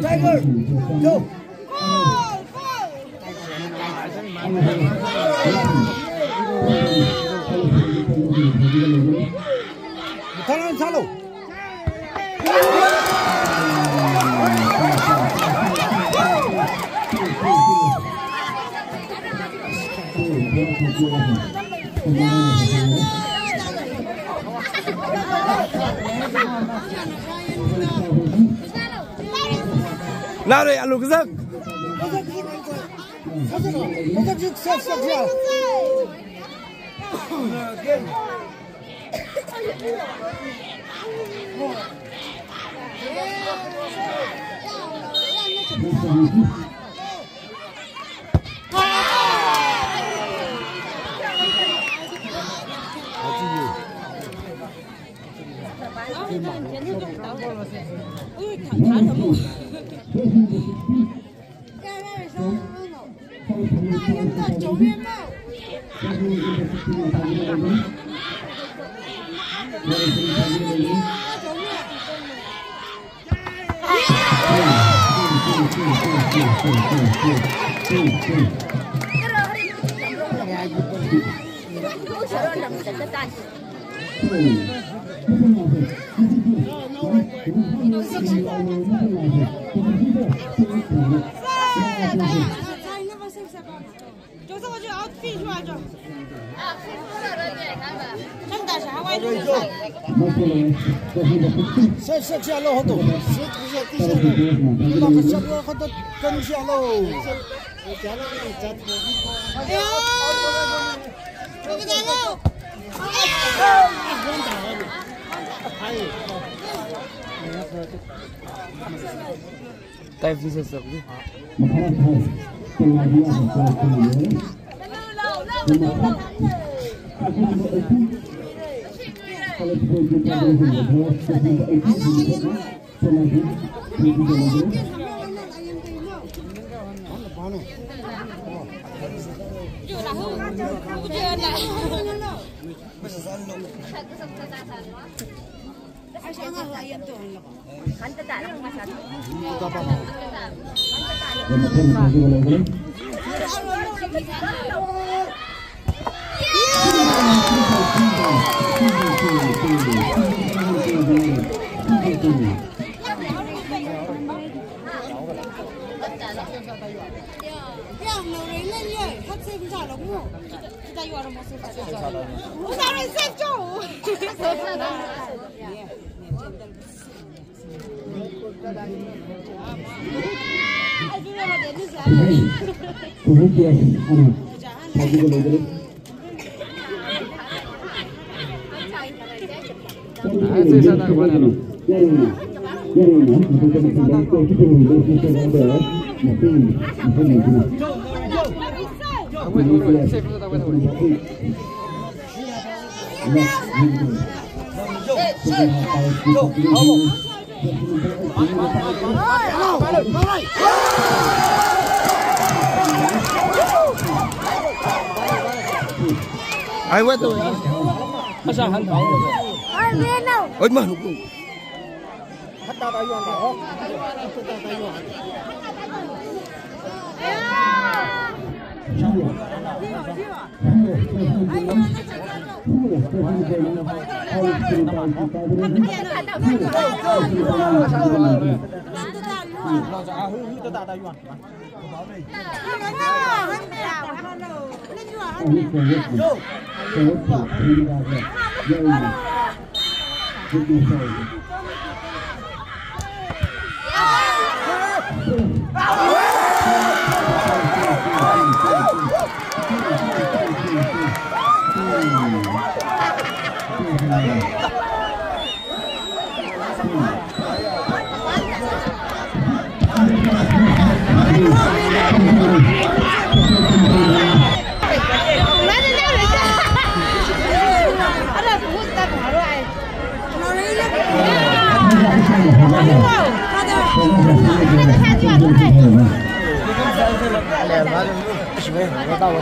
Tiger, go. Tahan salo. Nào đây ăn lục cái giấc. Set下喽，好多，那个下喽，好多跟下喽。哎呀，这个来喽！Tay phi sơ sơ chứ. Ai quét tôi? Nó sang hành thọ rồi. Ai biết đâu? Ôi mà lục lục. Hết ta tay vô nào? 我到了。